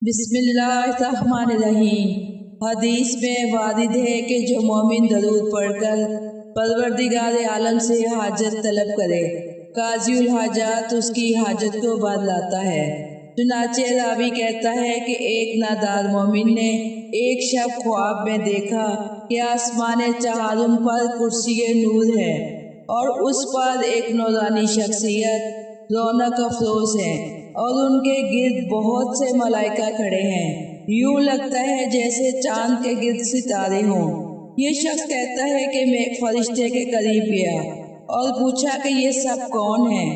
बिस्मिल्लाहिर्रहमानिर्रहीम। हदीस में वारिद है कि जो मोमिन दरूद पढ़कर परवरदिगार आलम से हाजत तलब करे, काज़िउल हाजात उसकी हाजत को बदलाता है। चुनाचे रावी कहता है कि एक नादार मोमिन ने एक शब ख्वाब में देखा कि आसमान चहारुम पर कुर्सी नूर है और उस पर एक नूरानी शख्सियत रौनक अफरोज है और उनके गिर्द बहुत से मलाइका खड़े हैं। यूं लगता है जैसे चांद के गिर्द सितारे हों। ये शख्स कहता है कि मैं एक फरिश्ते के करीब गया और पूछा कि ये सब कौन है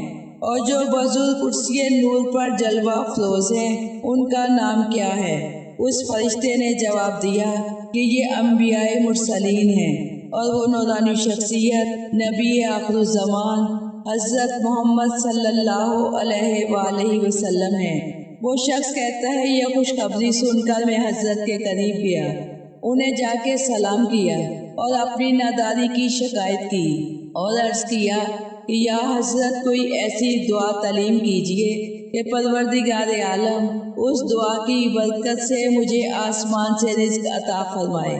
और जो बुजुर्ग कुर्सी नूर पर जलवा अफरोज है उनका नाम क्या है। उस फरिश्ते ने जवाब दिया कि ये अंबियाए मुरसलीन हैं और वो नूरानी शख्सियत नबी आखिरुज़्ज़मान हज़रत मोहम्मद सल्लल्लाहु अलैहि वसल्लम है। वो शख्स कहता है यह खुशखबरी सुनकर मैं हज़रत के करीब गया, उन्हें जाके सलाम किया और अपनी नादारी की शिकायत की और अर्ज किया कि या हज़रत कोई ऐसी दुआ तालीम कीजिए कि परवरदिगार आलम उस दुआ की बरकत से मुझे आसमान से रिज़्क अता फरमाए।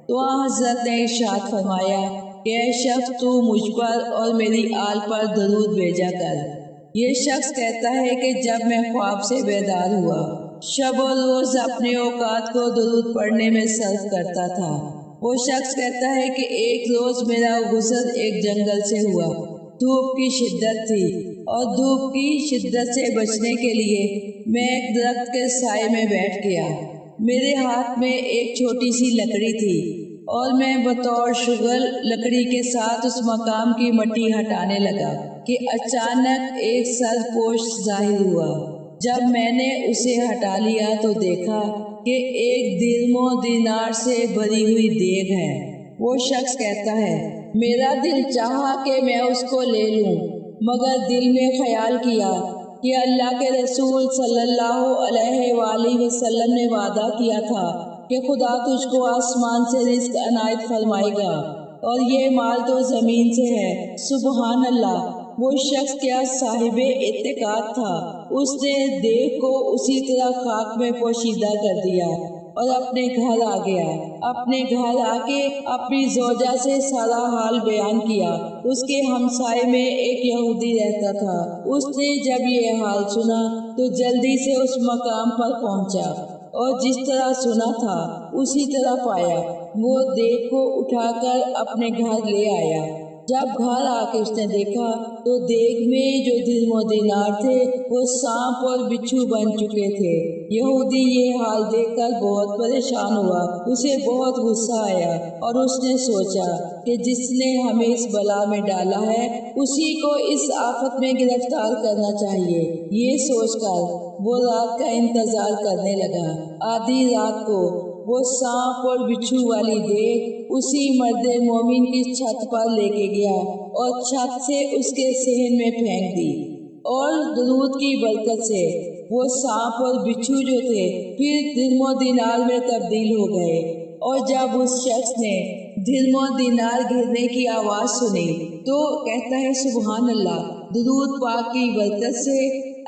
तो हज़रत ने इरशाद फरमाया कि ऐ शख्स तू मुझ पर और मेरी आल पर दरूद भेजा कर। ये शख्स कहता है कि जब मैं ख्वाब से बेदार हुआ, शब और रोज अपने औकात को दरूद पढ़ने में सर्फ करता था। वो शख्स कहता है कि एक रोज मेरा गुज़र एक जंगल से हुआ। धूप की शिद्दत थी और धूप की शिद्दत से बचने के लिए मैं एक दरख्त के साए में बैठ गया। मेरे हाथ में एक छोटी सी लकड़ी थी और मैं बतौर शुगल लकड़ी के साथ उस मकाम की मट्टी हटाने लगा कि अचानक एक सरपोश जाहिर हुआ। जब मैंने उसे हटा लिया तो देखा कि एक दिरमो दिनार से भरी हुई देग है। वो शख्स कहता है मेरा दिल चाहा कि मैं उसको ले लूं, मगर दिल में ख्याल किया कि अल्लाह के रसूल सल्लल्लाहु अलैहि वसल्लम ने वादा किया था कि खुदा तुझको आसमान से रिज़्क अनायत फरमाएगा और ये माल तो जमीन से है। सुबहान अल्लाह। वो शख्स क्या साहिबे इत्तेकाद था। उसने देह को उसी तरह खाक में पोशीदा कर दिया और अपने घर आ गया। अपने घर आके अपनी जोजा से सारा हाल बयान किया। उसके हमसाए में एक यहूदी रहता था। उसने जब ये हाल सुना तो जल्दी से उस मकाम पर पहुंचा और जिस तरह सुना था उसी तरह पाया। वो देह को उठाकर अपने घर ले आया। जब घर आके उसने देखा तो देग में जो दिरमो दिनार थे वो सांप और बिच्छू बन चुके थे। यहूदी ये हाल देखकर बहुत परेशान हुआ। उसे बहुत गुस्सा आया और उसने सोचा कि जिसने हमें इस बला में डाला है उसी को इस आफत में गिरफ्तार करना चाहिए। ये सोचकर वो रात का इंतजार करने लगा। आधी रात को वो सांप और बिच्छू वाली देग उसी मर्दे मोमिन की छत पर लेके गया और छत से उसके सहन में फेंक दी और दरूद की बरकत से वो सांप और बिच्छू जो थे फिर दिरमो दिनार में तब्दील हो गए। और जब उस शख्स ने दिरमो दिनार गिरने की आवाज सुनी तो कहता है सुबहान अल्लाह, दरूद पाक की बरकत से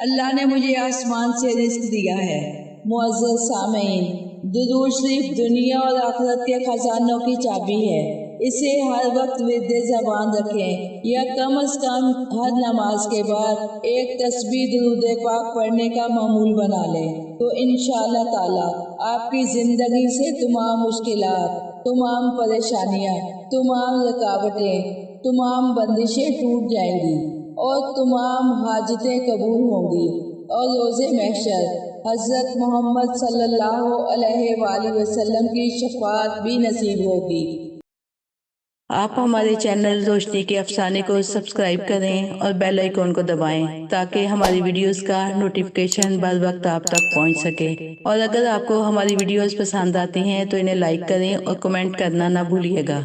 अल्लाह ने मुझे आसमान से रिज़्क दिया है। मुअज़्ज़ज़ सामीन, दुरूद शरीफ दुनिया और आखिरत के खजानों की चाबी है। इसे हर वक्त विर्दे ज़बान रखें या कम अज कम हर नमाज के बाद एक तस्बीह दुरूद पाक पढ़ने का मामूल बना लें तो इंशाअल्लाह ताला आपकी जिंदगी से तमाम मुश्किलात, तमाम परेशानियां, तमाम रुकावटें, तमाम बंदिशें टूट जाएंगी और तमाम हाजतें कबूल होंगी और रोज़े महशर हज़रत मोहम्मद सल्लल्लाहु अलैहि वसल्लम की शफाअत भी नसीब होगी। आप हमारे चैनल रोशनी के अफसाने को सब्सक्राइब करें और बेल आइकॉन को दबाएं ताकि हमारी वीडियोस का नोटिफिकेशन बर वक्त आप तक पहुंच सके। और अगर आपको हमारी वीडियोस पसंद आती हैं तो इन्हें लाइक करें और कमेंट करना ना भूलिएगा।